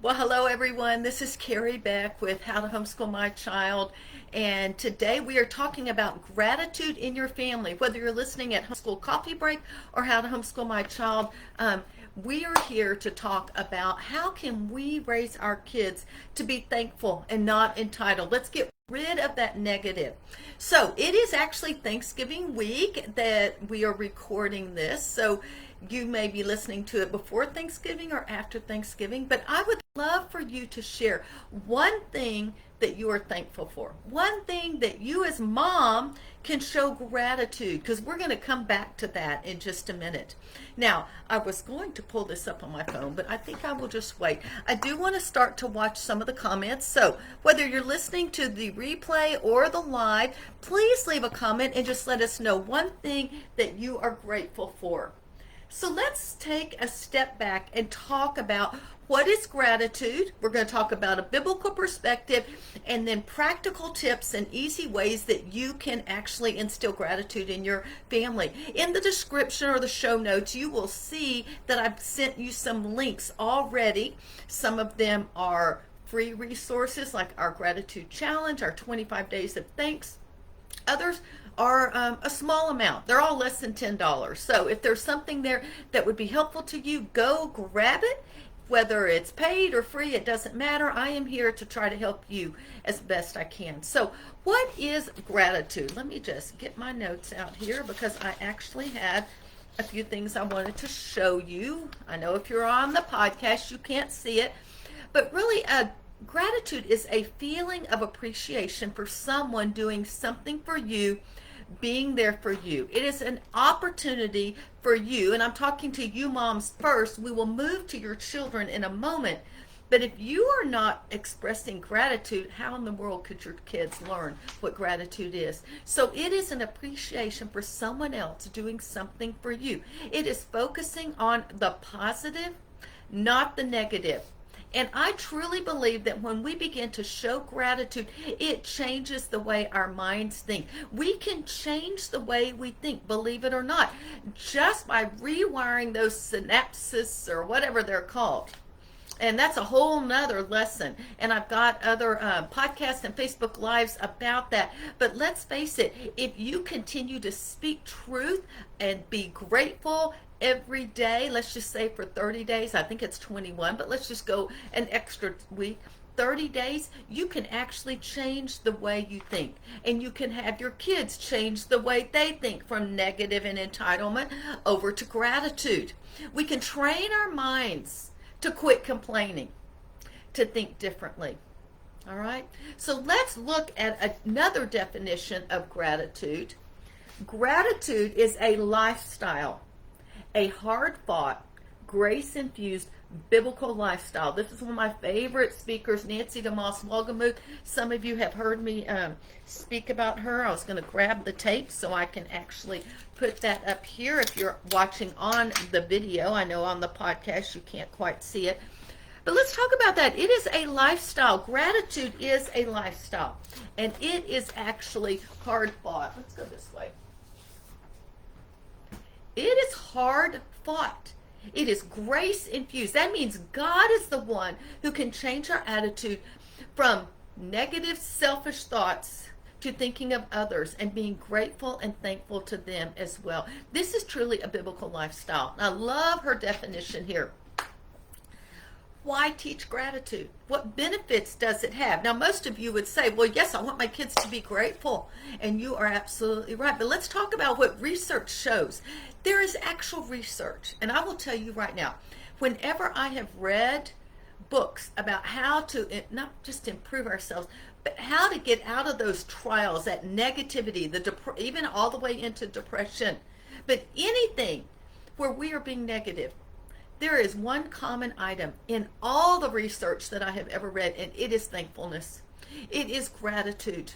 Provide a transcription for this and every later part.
Well, hello everyone. This is Carrie Beck with How to Homeschool My Child. And today we are talking about gratitude in your family. Whether you're listening at Homeschool Coffee Break or How to Homeschool My Child, we are here to talk about how can we raise our kids to be thankful and not entitled. Let's get rid of that negative. So it is actually Thanksgiving week that we are recording this. So you may be listening to it before Thanksgiving or after Thanksgiving, but I would love for you to share one thing that you are thankful for. One thing that you as mom can show gratitude, because we're going to come back to that in just a minute. Now, I was going to pull this up on my phone, but I think I will just wait. I do want to start to watch some of the comments. So whether you're listening to the replay or the live, please leave a comment and just let us know one thing that you are grateful for. So let's take a step back and talk about what is gratitude. We're going to talk about a biblical perspective and then practical tips and easy ways that you can actually instill gratitude in your family. In the description or the show notes, you will see that I've sent you some links already. Some of them are free resources like our gratitude challenge, our 25 days of thanks. Others are a small amount. They're all less than $10. So if there's something there that would be helpful to you, go grab it. Whether it's paid or free, it doesn't matter. I am here to try to help you as best I can. So what is gratitude? Let me just get my notes out here because I actually had a few things I wanted to show you. I know if you're on the podcast, you can't see it, but really gratitude is a feeling of appreciation for someone doing something for you, being there for you. It is an opportunity for you, and I'm talking to you moms first. We will move to your children in a moment. But if you are not expressing gratitude, how in the world could your kids learn what gratitude is? So it is an appreciation for someone else doing something for you. It is focusing on the positive, not the negative. And I truly believe that when we begin to show gratitude, it changes the way our minds think. We can change the way we think, believe it or not, just by rewiring those synapses or whatever they're called. And that's a whole nother lesson. And I've got other podcasts and Facebook Lives about that. But let's face it, if you continue to speak truth and be grateful every day, let's just say for 30 days, I think it's 21, but let's just go an extra week. 30 days, you can actually change the way you think. And you can have your kids change the way they think from negative and entitlement over to gratitude. We can train our minds to quit complaining, to think differently. All right? So let's look at another definition of gratitude. Gratitude is a lifestyle, a hard-fought, grace-infused biblical lifestyle. This is one of my favorite speakers, Nancy DeMoss Wolgemuth. Some of you have heard me speak about her. I was going to grab the tape so I can actually put that up here if you're watching on the video. I know on the podcast you can't quite see it. But let's talk about that. It is a lifestyle. Gratitude is a lifestyle. And it is actually hard fought. Let's go this way. It is hard fought. It is grace infused. That means God is the one who can change our attitude from negative, selfish thoughts to thinking of others and being grateful and thankful to them as well. This is truly a biblical lifestyle. I love her definition here. Why teach gratitude? What benefits does it have? Now, most of you would say, well, yes, I want my kids to be grateful. And you are absolutely right. But let's talk about what research shows. There is actual research. And I will tell you right now, whenever I have read books about how to not just improve ourselves, but how to get out of those trials, that negativity, even all the way into depression, but anything where we are being negative, there is one common item in all the research that I have ever read, and it is thankfulness. It is gratitude.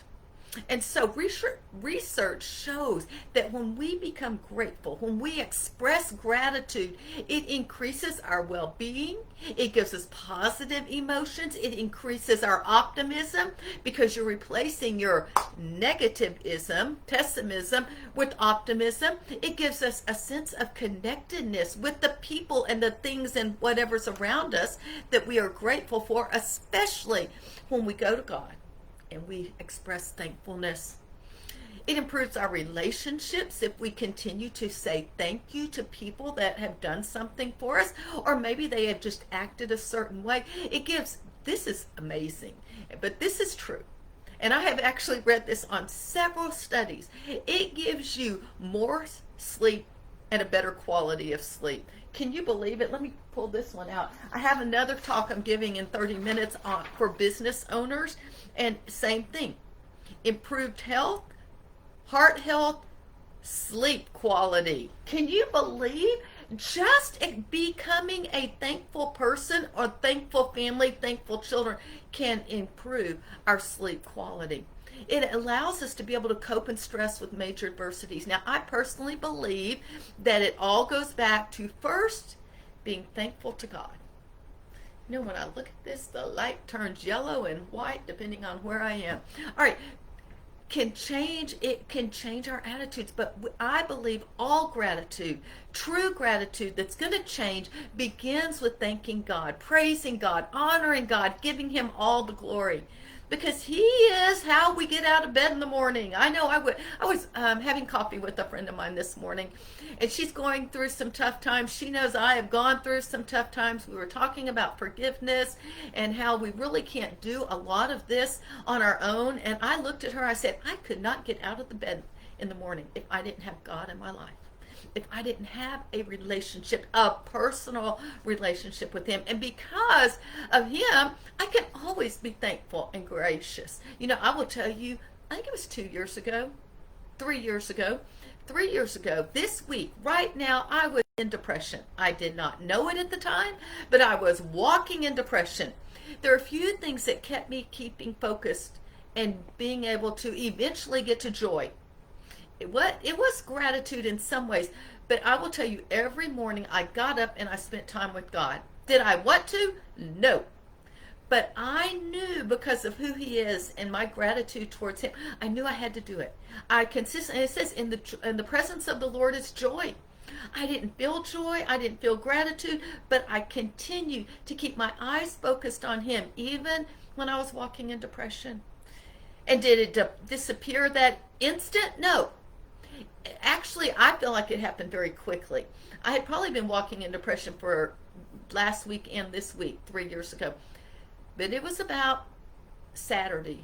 And so research shows that when we become grateful, when we express gratitude, it increases our well-being. It gives us positive emotions. It increases our optimism because you're replacing your negativism, pessimism, with optimism. It gives us a sense of connectedness with the people and the things and whatever's around us that we are grateful for, especially when we go to God and we express thankfulness. It improves our relationships if we continue to say thank you to people that have done something for us, or maybe they have just acted a certain way. This is amazing, but this is true. And I have actually read this on several studies. It gives you more sleep and a better quality of sleep. Can you believe it? Let me pull this one out. I have another talk I'm giving in 30 minutes for business owners, and same thing. Improved health, heart health, sleep quality. Can you believe just becoming a thankful person or thankful family, thankful children can improve our sleep quality? It allows us to be able to cope and stress with major adversities. Now, I personally believe that it all goes back to first being thankful to God. You know, when I look at this, the light turns yellow and white depending on where I am. All right, it can change our attitudes, but I believe all gratitude, true gratitude that's going to change, begins with thanking God, praising God, honoring God, giving him all the glory, because he is how we get out of bed in the morning. I know I was having coffee with a friend of mine this morning, and she's going through some tough times. She knows I have gone through some tough times. We were talking about forgiveness and how we really can't do a lot of this on our own. And I looked at her, I said, I could not get out of the bed in the morning if I didn't have God in my life, if I didn't have a relationship, a personal relationship with him. And because of him, I can always be thankful and gracious. You know, I will tell you, I think it was 3 years ago, this week, right now, I was in depression. I did not know it at the time, but I was walking in depression. There are a few things that kept me keeping focused and being able to eventually get to joy. It was gratitude in some ways, but I will tell you, every morning I got up and I spent time with God. Did I want to? No. But I knew, because of who he is and my gratitude towards him, I knew I had to do it. I consistently, it says, in the presence of the Lord is joy. I didn't feel joy, I didn't feel gratitude, but I continued to keep my eyes focused on him, even when I was walking in depression. And did it disappear that instant? No. Actually, I feel like it happened very quickly. I had probably been walking in depression for last week and this week, 3 years ago. But it was about Friday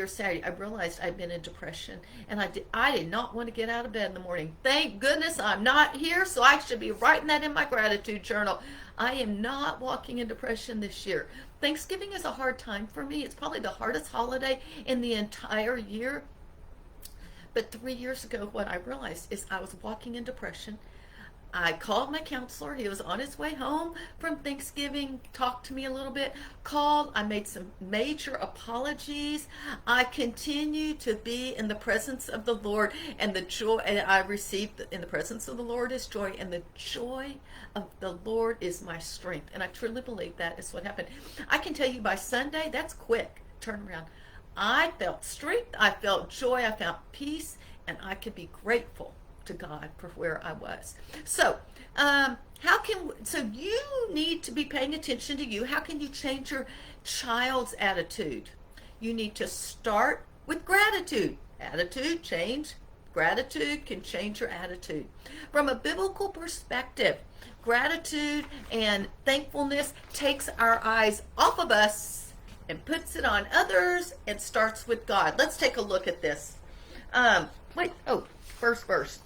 or Saturday, I realized I'd been in depression, and I did not want to get out of bed in the morning. Thank goodness I'm not here, so I should be writing that in my gratitude journal. I am not walking in depression this year. Thanksgiving is a hard time for me. It's probably the hardest holiday in the entire year. But 3 years ago, what I realized is I was walking in depression. I called my counselor. He was on his way home from Thanksgiving, talked to me a little bit, I made some major apologies. I continue to be in the presence of the Lord, and the joy, and I received in the presence of the Lord is joy, and the joy of the Lord is my strength. And I truly believe that is what happened. I can tell you by Sunday, that's quick turnaround. I felt strength, I felt joy, I felt peace, and I could be grateful to God for where I was. So, so you need to be paying attention to you. How can you change your child's attitude? You need to start with gratitude. Gratitude can change your attitude. From a biblical perspective, gratitude and thankfulness takes our eyes off of us and puts it on others and starts with God. Let's take a look at this. First verse.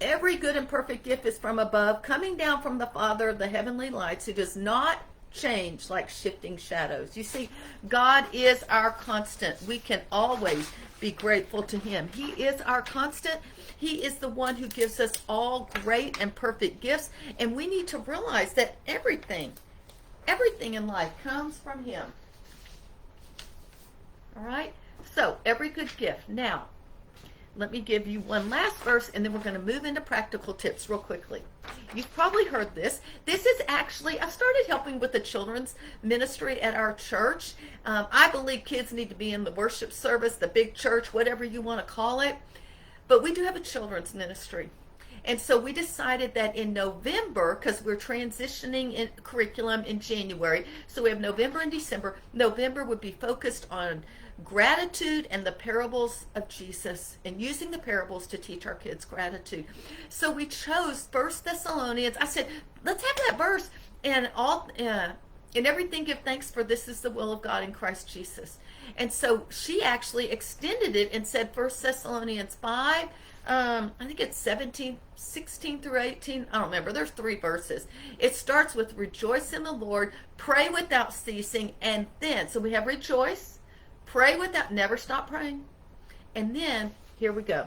Every good and perfect gift is from above, coming down from the Father of the heavenly lights, who does not change like shifting shadows. You see, God is our constant. We can always be grateful to him. He is our constant. He is the one who gives us all great and perfect gifts, and we need to realize that everything in life comes from him. All right? So, every good gift. Now, let me give you one last verse, and then we're going to move into practical tips real quickly. You've probably heard this. This is actually, I started helping with the children's ministry at our church. I believe kids need to be in the worship service, the big church, whatever you want to call it. But we do have a children's ministry. And so we decided that in November, because we're transitioning in curriculum in January, so we have November and December. November would be focused on gratitude and the parables of Jesus, and using the parables to teach our kids gratitude. So we chose First Thessalonians. I said, let's have that verse, and in everything give thanks, for this is the will of God in Christ Jesus. And so she actually extended it and said First Thessalonians 5, I think it's 16 through 18. I don't remember. There's 3 verses. It starts with rejoice in the Lord, pray without ceasing, and then, so we have rejoice, pray without, never stop praying. And then, here we go.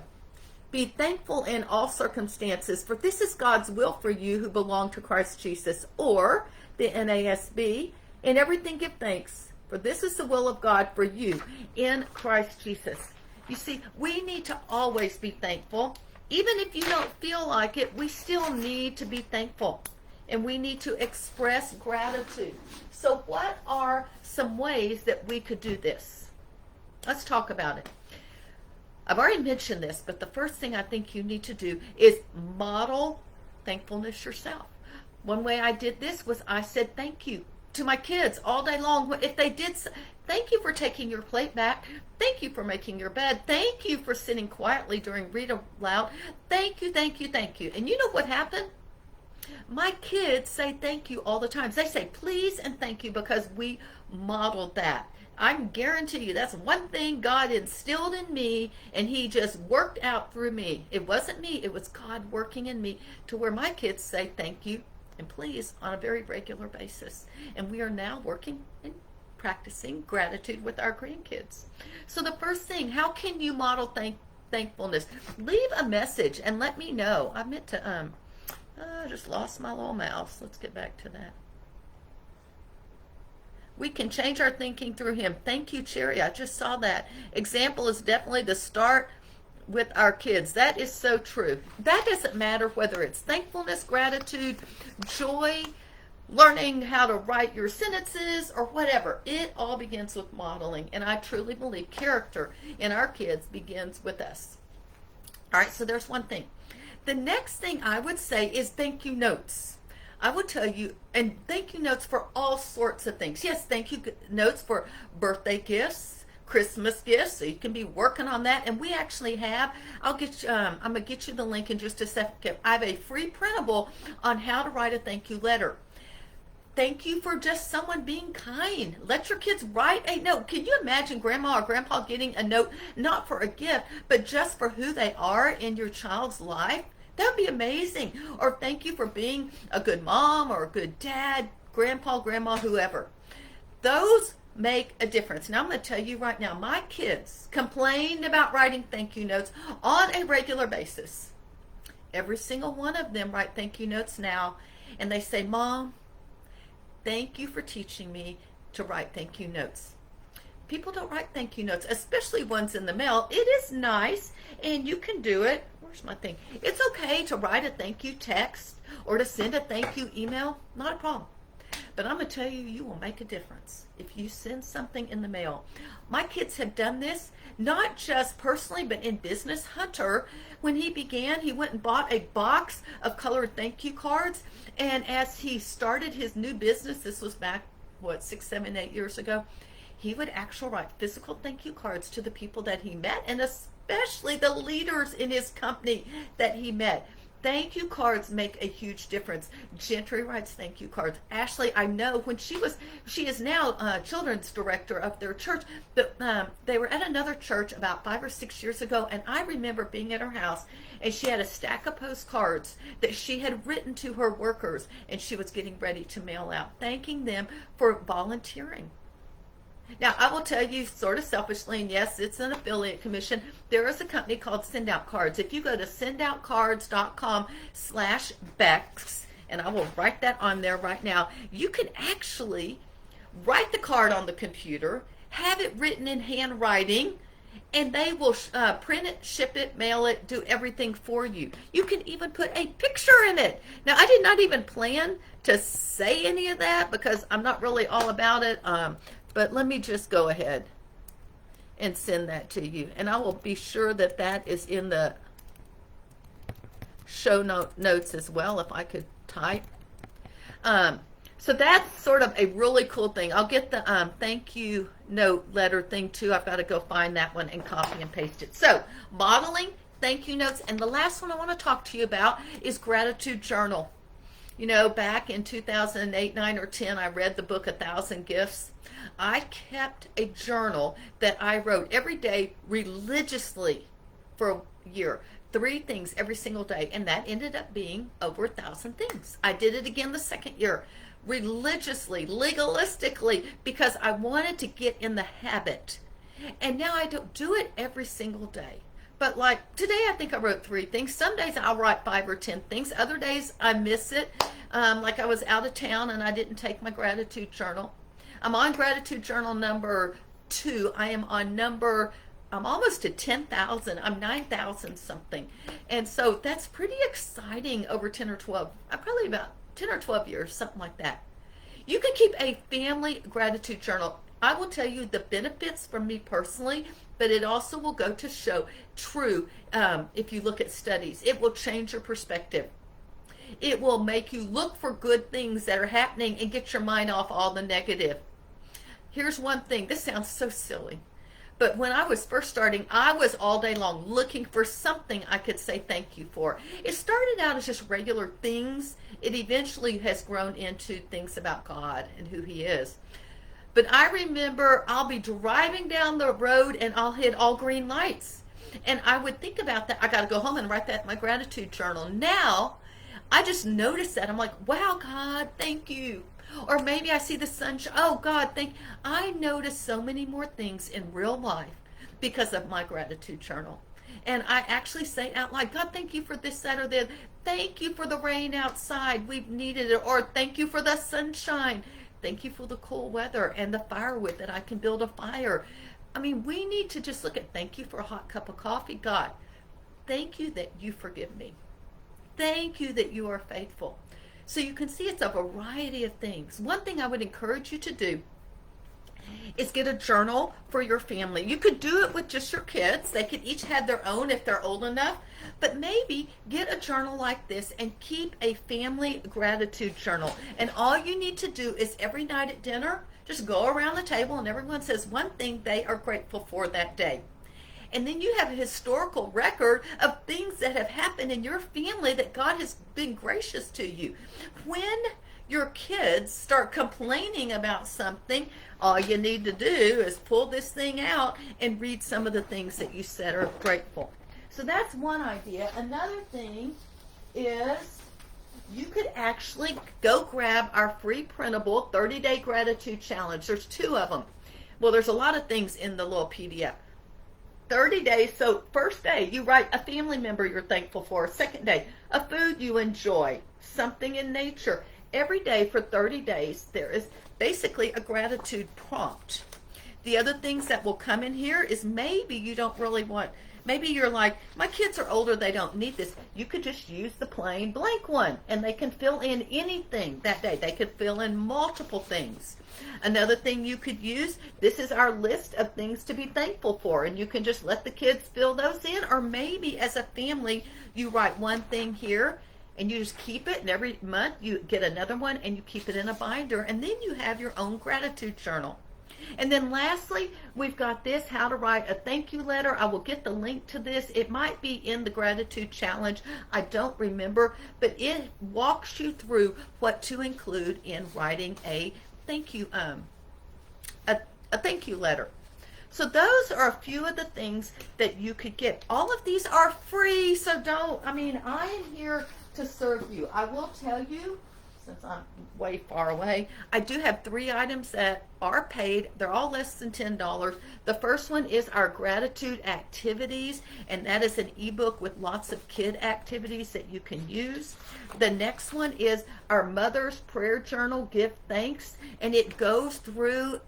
Be thankful in all circumstances, for this is God's will for you who belong to Christ Jesus. Or, the NASB, in everything give thanks, for this is the will of God for you in Christ Jesus. You see, we need to always be thankful. Even if you don't feel like it, we still need to be thankful. And we need to express gratitude. So what are some ways that we could do this? Let's talk about it. I've already mentioned this, but the first thing I think you need to do is model thankfulness yourself. One way I did this was I said thank you to my kids all day long. If they did, thank you for taking your plate back. Thank you for making your bed. Thank you for sitting quietly during read aloud. Thank you, thank you, thank you. And you know what happened? My kids say thank you all the time. They say please and thank you because we modeled that. I can guarantee you that's one thing God instilled in me, and he just worked out through me. It wasn't me, it was God working in me to where my kids say thank you and please on a very regular basis. And we are now working and practicing gratitude with our grandkids. So the first thing, how can you model thankfulness? Leave a message and let me know. I meant to, I just lost my little mouse. Let's get back to that. We can change our thinking through him. Thank you, Cherry. I just saw that. Example is definitely the start with our kids. That is so true. That doesn't matter whether it's thankfulness, gratitude, joy, learning how to write your sentences, or whatever. It all begins with modeling. And I truly believe character in our kids begins with us. All right, so there's one thing. The next thing I would say is thank you notes. I would tell you, and thank you notes for all sorts of things. Yes, thank you notes for birthday gifts, Christmas gifts, so you can be working on that. And we actually have, I'm going to get you the link in just a second. I have a free printable on how to write a thank you letter. Thank you for just someone being kind. Let your kids write a note. Can you imagine grandma or grandpa getting a note, not for a gift, but just for who they are in your child's life? That would be amazing. Or thank you for being a good mom or a good dad, grandpa, grandma, whoever. Those make a difference. Now I'm going to tell you right now, my kids complained about writing thank you notes on a regular basis. Every single one of them write thank you notes now, and they say, Mom, thank you for teaching me to write thank you notes. People don't write thank you notes, especially ones in the mail. It is nice, and you can do it. Where's my thing? It's okay to write a thank you text or to send a thank you email. Not a problem. But I'm going to tell you, you will make a difference if you send something in the mail. My kids have done this, not just personally, but in business. Hunter, when he began, he went and bought a box of colored thank you cards. And as he started his new business, this was back, 6, 7, 8 years ago, he would actually write physical thank you cards to the people that he met, and especially the leaders in his company that he met. Thank you cards make a huge difference. Gentry writes thank you cards. Ashley, I know when she is now children's director of their church, but they were at another church about 5 or 6 years ago, and I remember being at her house, and she had a stack of postcards that she had written to her workers, and she was getting ready to mail out, thanking them for volunteering. Now, I will tell you sort of selfishly, and yes, it's an affiliate commission, there is a company called Send Out Cards. If you go to sendoutcards.com/Bex, and I will write that on there right now, you can actually write the card on the computer, have it written in handwriting, and they will print it, ship it, mail it, do everything for you. You can even put a picture in it. Now, I did not even plan to say any of that because I'm not really all about it, but let me just go ahead and send that to you. And I will be sure that that is in the show notes as well, if I could type. So that's sort of a really cool thing. I'll get the thank you note letter thing too. I've got to go find that one and copy and paste it. So modeling, thank you notes, and the last one I want to talk to you about is gratitude journal. You know, back in 2008, 9, or 10, I read the book 1,000 Gifts. I kept a journal that I wrote every day religiously for a year. 3 things every single day, and that ended up being over 1,000 things. I did it again the second year, religiously, legalistically, because I wanted to get in the habit. And now I don't do it every single day. But like today, I think I wrote 3 things. Some days I'll write 5 or 10 things. Other days I miss it. Like I was out of town and I didn't take my gratitude journal. I'm on gratitude journal number 2. I'm almost at 10,000. I'm 9,000 something. And so that's pretty exciting over 10 or 12, probably about 10 or 12 years, something like that. You can keep a family gratitude journal. I will tell you the benefits from me personally, but it also will go to show true if you look at studies. It will change your perspective. It will make you look for good things that are happening and get your mind off all the negative. Here's one thing. This sounds so silly. But when I was first starting, I was all day long looking for something I could say thank you for. It started out as just regular things. It eventually has grown into things about God and who He is. But I remember I'll be driving down the road and I'll hit all green lights. And I would think about that. I got to go home and write that in my gratitude journal. Now, I just notice that. I'm like, wow, God, thank you. Or maybe I see the sunshine. Oh, God, I notice so many more things in real life because of my gratitude journal. And I actually say out loud, God, thank you for this, that, or that. Thank you for the rain outside. We've needed it. Or thank you for the sunshine. Thank you for the cool weather and the firewood that I can build a fire. I mean, we need to just look at thank you for a hot cup of coffee. God, thank you that you forgive me. Thank you that you are faithful. So you can see it's a variety of things. One thing I would encourage you to do is get a journal for your family. You could do it with just your kids. They could each have their own if they're old enough. But maybe get a journal like this and keep a family gratitude journal. And all you need to do is every night at dinner, just go around the table and everyone says one thing they are grateful for that day. And then you have a historical record of things that have happened in your family that God has been gracious to you. When your kids start complaining about something, all you need to do is pull this thing out and read some of the things that you said are grateful. So that's one idea. Another thing is you could actually go grab our free printable 30-day gratitude challenge. There's 2 of them. Well, there's a lot of things in the little PDF. 30 days. So first day, you write a family member you're thankful for. Second day, a food you enjoy, something in nature. Every day for 30 days, there is basically a gratitude prompt. The other things that will come in here is maybe you don't really want, maybe you're like, my kids are older, they don't need this. You could just use the plain blank one and they can fill in anything that day. They could fill in multiple things. Another thing you could use, this is our list of things to be thankful for, and you can just let the kids fill those in, or maybe as a family, you write one thing here and you just keep it, and every month you get another one and you keep it in a binder, and then you have your own gratitude journal. And then lastly, we've got this, how to write a thank you letter. I will get the link to this. It might be in the gratitude challenge. I don't remember, but it walks you through what to include in writing a thank you a thank you letter. So those are a few of the things that you could get. All of these are free, so I am here to serve you. I will tell you, since I'm way far away, I do have 3 items that are paid. They're all less than $10. The first one is our gratitude activities, and that is an ebook with lots of kid activities that you can use. The next one is our Mother's Prayer Journal, Give Thanks, and it goes through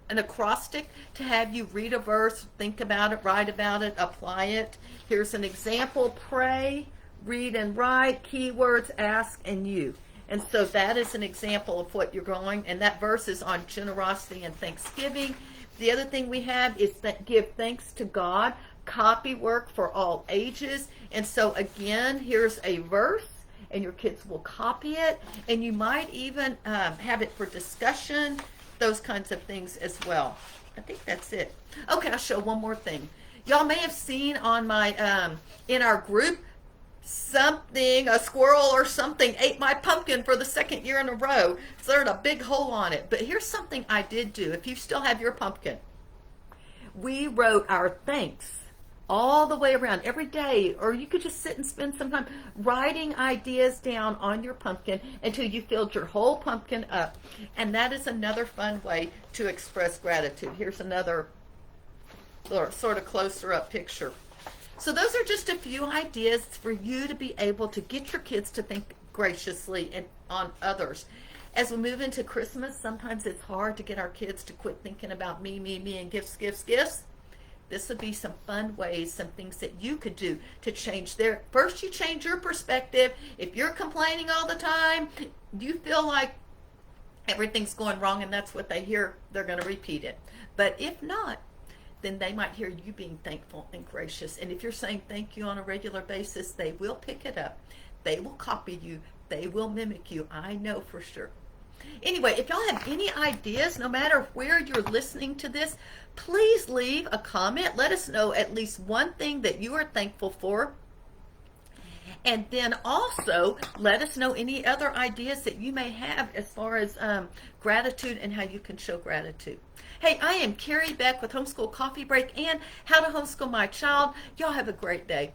an acrostic to have you read a verse, think about it, write about it, apply it. Here's an example: pray, read and write, keywords, ask, and you. And so that is an example of what you're going, and that verse is on generosity and thanksgiving. The other thing we have is that give thanks to God, Copywork for all ages. And so again, here's a verse, and your kids will copy it, and you might even have it for discussion, those kinds of things as well. I think that's it. Okay, I'll show one more thing. Y'all may have seen on my in our group, something, a squirrel or something ate my pumpkin for the second year in a row. So there's a big hole on it. But here's something I did do. If you still have your pumpkin, we wrote our thanks all the way around every day, or you could just sit and spend some time writing ideas down on your pumpkin until you filled your whole pumpkin up. And that is another fun way to express gratitude. Here's another sort of closer up picture. So those are just a few ideas for you to be able to get your kids to think graciously and on others. As we move into Christmas, sometimes it's hard to get our kids to quit thinking about me, and gifts. This would be some fun ways, some things that you could do to change their, first you change your perspective. If you're complaining all the time, you feel like everything's going wrong and that's what they hear, they're going to repeat it. But if not, then they might hear you being thankful and gracious. And if you're saying thank you on a regular basis, they will pick it up. They will copy you. They will mimic you. I know for sure. Anyway, if y'all have any ideas, no matter where you're listening to this, please leave a comment. Let us know at least one thing that you are thankful for. And then also let us know any other ideas that you may have as far as gratitude and how you can show gratitude. Hey, I am Carrie Beck with Homeschool Coffee Break and How to Homeschool My Child. Y'all have a great day.